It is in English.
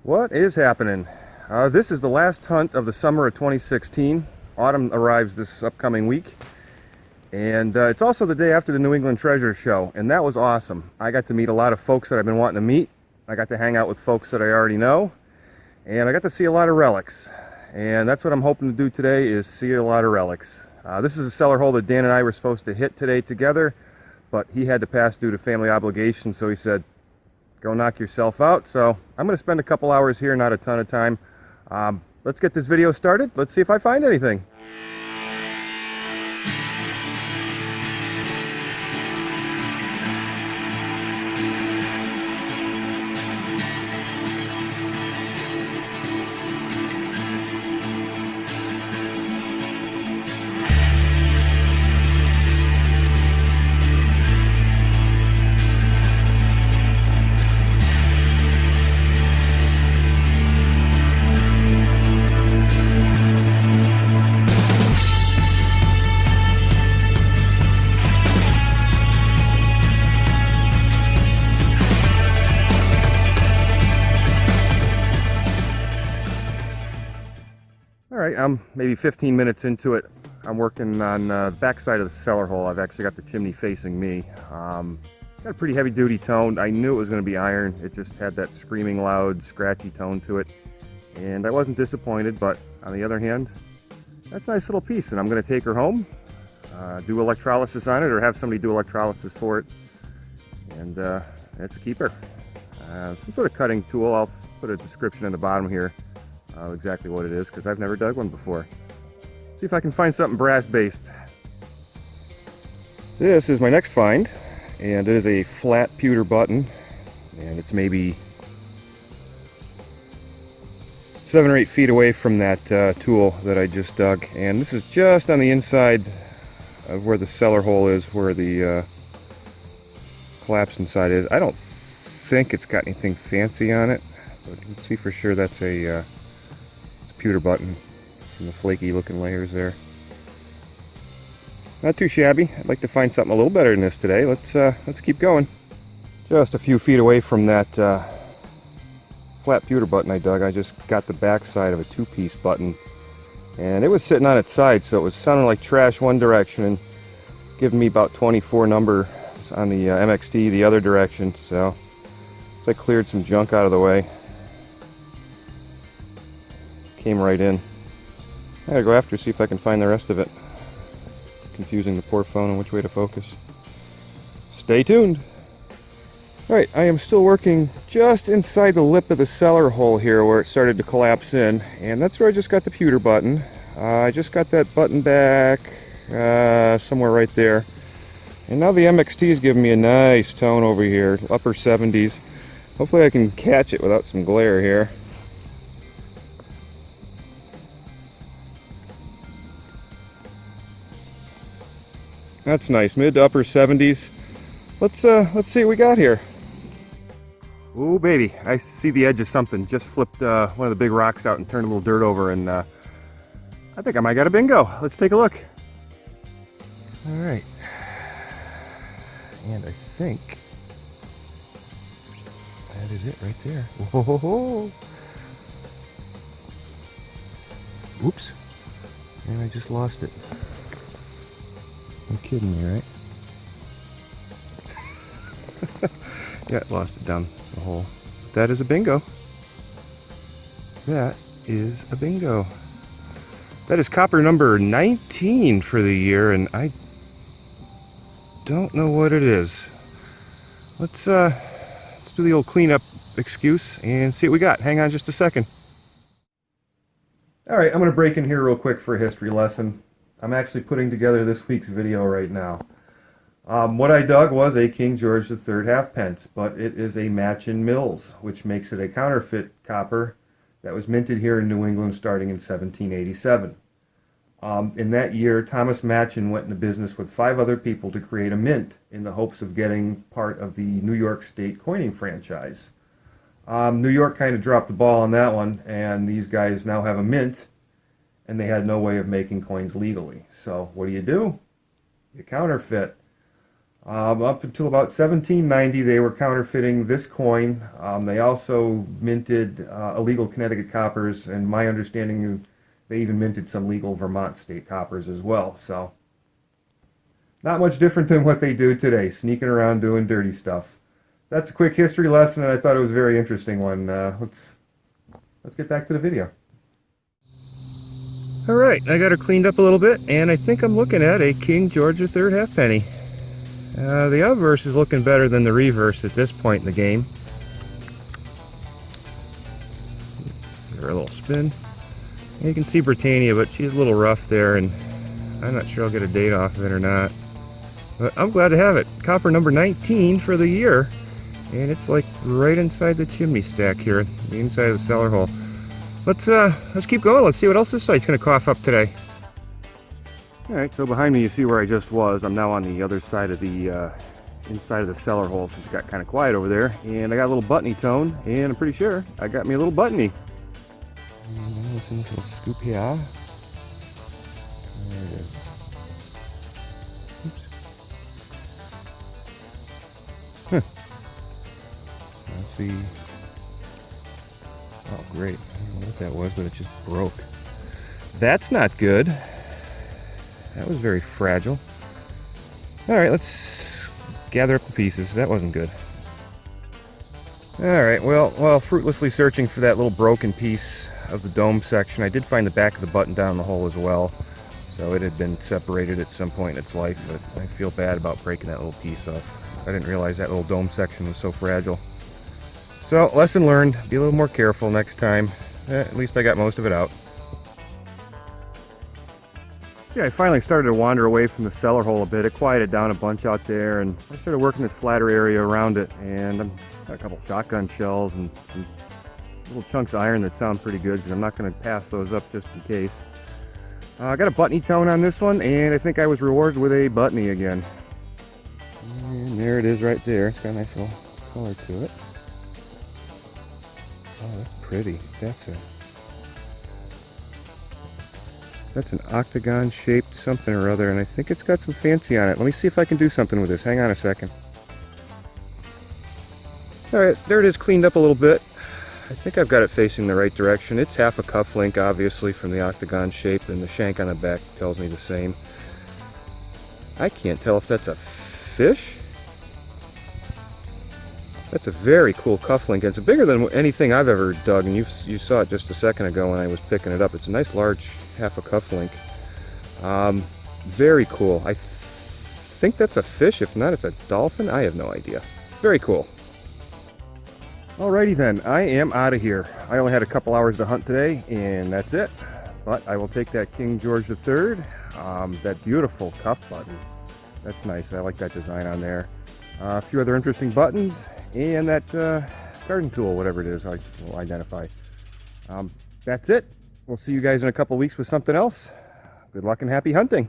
What is happening? This is the last hunt of the summer of 2016. Autumn arrives this upcoming week. And it's also the day after the New England Treasure Show. And that was awesome. I got to meet a lot of folks that I've been wanting to meet. I got to hang out with folks that I already know. And I got to see a lot of relics. And that's what I'm hoping to do today, is see a lot of relics. This is a cellar hole that Dan and I were supposed to hit today together. But he had to pass due to family obligations, so he said, go knock yourself out. So I'm going to spend a couple hours here, not a ton of time. Let's get this video started. Let's see if I find anything. Alright, I'm maybe 15 minutes into it. I'm working on the back side of the cellar hole. I've actually got the chimney facing me. Got a pretty heavy duty tone. I knew it was going to be iron. It just had that screaming loud, scratchy tone to it. And I wasn't disappointed, but on the other hand, that's a nice little piece. And I'm going to take her home, do electrolysis on it, or have somebody do electrolysis for it. And it's a keeper. Some sort of cutting tool. I'll put a description in the bottom here. Exactly what it is, because I've never dug one before. See if I can find something brass based. This is my next find, and it is a flat pewter button, and it's maybe 7 or 8 feet away from that tool that I just dug. And this is just on the inside of where the cellar hole is, where the collapse inside is. I don't think it's got anything fancy on it, but let's see for sure. That's a pewter button from the flaky looking layers there. Not too shabby. I'd like to find something a little better than this today. Let's keep going. Just a few feet away from that flat pewter button I dug, I just got the back side of a two-piece button, and it was sitting on its side, so it was sounding like trash one direction and giving me about 24 numbers on the MXT the other direction. So I cleared some junk out of the way. Came right in. I gotta go after, see if I can find the rest of it. Confusing the poor phone on which way to focus. Stay tuned. Alright, I am still working just inside the lip of the cellar hole here where it started to collapse in, and that's where I just got the pewter button. I just got that button back somewhere right there. And now the MXT is giving me a nice tone over here, upper 70s. Hopefully I can catch it without some glare here. That's nice, mid to upper 70s. Let's see what we got here. Oh baby, I see the edge of something. Just flipped one of the big rocks out and turned a little dirt over, and I think I might got a bingo. Let's take a look. All right, and I think that is it right there. Whoa. Oops, and I just lost it. You're kidding me, right? Yeah, lost it down the hole. That is a bingo. That is a bingo. That is copper number 19 for the year, and I don't know what it is. Let's do the old cleanup excuse and see what we got. Hang on just a second. All right, I'm going to break in here real quick for a history lesson. I'm actually putting together this week's video right now. What I dug was a King George III halfpence, but it is a match in mills, which makes it a counterfeit copper that was minted here in New England starting in 1787. In that year, Thomas Matchin went into business with 5 other people to create a mint in the hopes of getting part of the New York State coining franchise. New York kind of dropped the ball on that one, and these guys now have a mint, and they had no way of making coins legally. So what do? You counterfeit. Up until about 1790, they were counterfeiting this coin. They also minted illegal Connecticut coppers, and my understanding, they even minted some legal Vermont state coppers as well. So, not much different than what they do today, sneaking around doing dirty stuff. That's a quick history lesson, and I thought it was a very interesting one. Let's get back to the video. All right, I got her cleaned up a little bit, and I think I'm looking at a King George III halfpenny. The obverse is looking better than the reverse at this point in the game. Give her a little spin. You can see Britannia, but she's a little rough there, and I'm not sure I'll get a date off of it or not. But I'm glad to have it. Copper number 19 for the year. And it's like right inside the chimney stack here, the inside of the cellar hole. Let's keep going. Let's see what else this site's going to cough up today. Alright, so behind me you see where I just was. I'm now on the other side of the inside of the cellar hole, since it got kind of quiet over there. And I got a little buttony tone, and I'm pretty sure I got me a little buttony. And what's in this little scoop here? There it is. Oops. Huh. Let's see. Oh, great. I don't know what that was, but it just broke. That's not good. That was very fragile. Alright, let's gather up the pieces. That wasn't good. Alright, well, while fruitlessly searching for that little broken piece of the dome section, I did find the back of the button down the hole as well. So it had been separated at some point in its life, but I feel bad about breaking that little piece off. I didn't realize that little dome section was so fragile. So, lesson learned. Be a little more careful next time. At least I got most of it out. See, I finally started to wander away from the cellar hole a bit. It quieted down a bunch out there, and I started working this flatter area around it. And I've got a couple shotgun shells and some little chunks of iron that sound pretty good, because I'm not going to pass those up just in case. I got a buttony tone on this one, and I think I was rewarded with a buttony again. And there it is right there. It's got a nice little color to it. Oh, that's pretty. That's an octagon shaped something or other, and I think it's got some fancy on it. Let me see if I can do something with this. Hang on a second. Alright, there it is, cleaned up a little bit. I think I've got it facing the right direction. It's half a cuff link, obviously, from the octagon shape, and the shank on the back tells me the same. I can't tell if that's a fish. That's a very cool cufflink. It's bigger than anything I've ever dug, and you saw it just a second ago when I was picking it up. It's a nice large half a cufflink. Very cool. I think that's a fish. If not, it's a dolphin. I have no idea. Very cool. Alrighty then, I am out of here. I only had a couple hours to hunt today, and that's it. But I will take that King George III, that beautiful cuff button. That's nice. I like that design on there. A few other interesting buttons, and that garden tool, whatever it is, I will identify. That's it. We'll see you guys in a couple weeks with something else. Good luck and happy hunting.